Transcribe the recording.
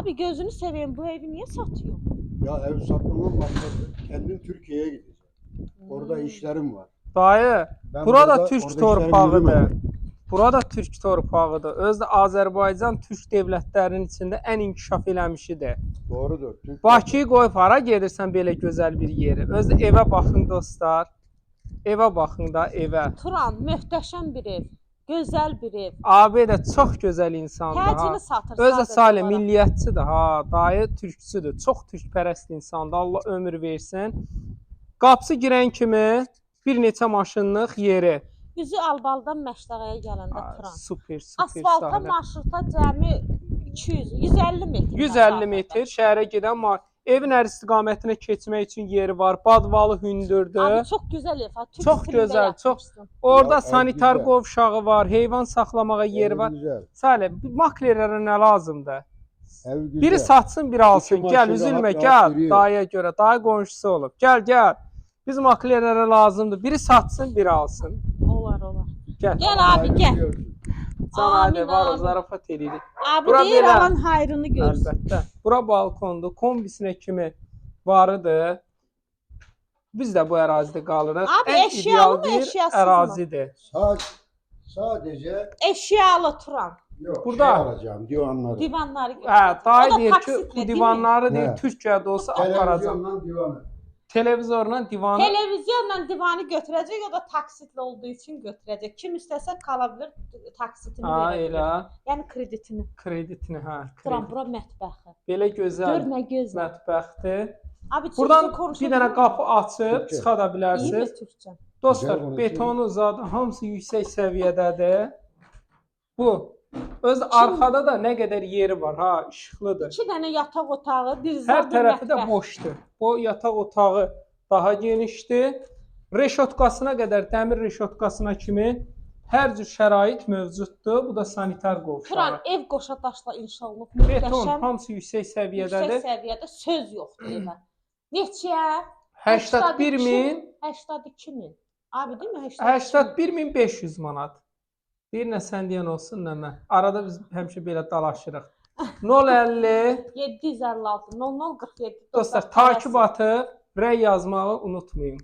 Abi gözünü seveyim, bu evi niye satıyor? Ya ev satmamın maksadı kendim Türkiye'ye gideceğim. Orada işlerim var. Dayı, Ben burada Türk orada işlerim torpağıdır. yürümedi. Burada Türk torpağıdır. Özdə Azərbaycan Türk dövlətlərinin içində ən inkişaf eləmişidir. Doğrudur. Türk Bakıyı qoyub hara gedirsən belə gözəl bir yeri. Özdə evə baxın dostlar. Evə baxın da evə. Turan, möhtəşəm bir ev. Gözəl bir ev. Abi də çox gözəl insandır ha. Təcili satır. Özdə sadəcə Salih olaraq. milliyyətçidir ha. Dayı türkçüdür. Çox türkpərəst insandır. Allah ömür versin. Qapısı girən kimi bir neçə maşınlıq yeri. Üzü Albalıdan Məşdəğəyə gələndə Turan. Super, super Asfalta, sahlə. marşruta cəmi 200, 150 metr. 150 metr şəhərə gedən evin hər istiqamətinə keçmək üçün yeri var. Badvalı hündürdür. Abi çox gözəl ev. Türk Çox stilində gözəl, çox. yapmışsın. Orada Ya, sanitar güzel. qovşağı var, heyvan saxlamağa yeri var. Güzel. Salih, maklerlərə nə lazımdır? Ev güzel. Biri satsın, biri alsın. İki Gəl, maşın üzülmə, rahat gəl. yürüyor. Dayıya görə, dayı qonşusu olub. Gəl, gəl. Biz maklerlərə lazımdır. Biri satsın, biri alsın. Olar, olar. Gəl. Gəl abi, gəl. Can Amin, hadi var, o amin. zarafat edirik. Abi Bura deyir, belə. alan hayrını görsün. Əlbəttə. Bura balkondur, kombisinə kimi varıdır. Biz də bu ərazidə qalırıq. Abi, Ən eşyalı ideal mı, bir eşyasız mı? ərazidir. Sadece Eşyalı Turan. yok, Burada- şey alacağım divanları. Divanları götür. Hə, dayı O da deyir ki, taksitle, bu değil mi? divanları deyir Hə. Türkiyədə olsa aparacam. Televizyonla divanı. Televizorla divanı. Televizyonla divanı götürəcək, o da taksitli olduğu üçün götürəcək. Kim istəsə qala bilər, taksitini Ha, verə bilər. elə Yəni kreditini. kreditini, hə. Turan, Kredit. bura mətbəxi. Belə gözəl Gör nə gözəl. mətbəxdir. Abi, Türkçə Buradan bir konuşabilir dənə miyim? qapı açıb Türkçə. çıxa da İyi bilərsiniz. mi Türkçə? Dostlar, Güzel betonu zaten hamısı yüksək səviyyədədir. Bu öz arxada da nə qədər yeri var, ha, işıqlıdır. 2 dənə yataq otağı, bir Hər zad bir tərəfi də mətbəx. boşdur. Bu yataq otağı daha genişdir. Reşotkasına qədər, dəmir reşotkasına kimi hər cür şərait mövcuddur. Bu da sanitar Turan, qovşağı. ev qoşa daşla inşa olunub. Beton Möhtəşəm. hamısı yüksək Yüksək səviyyədədir. səviyyədə söz yoxdur evə. Neçəyə? 81 min, 82 min. Abi değil mi? 81.500 manat. Bir nə sən deyən olsun, nə mən. Arada biz həmişə belə dalaşırıq. 050 756 0047. dostlar takib atıb rəy yazmağı unutmayın.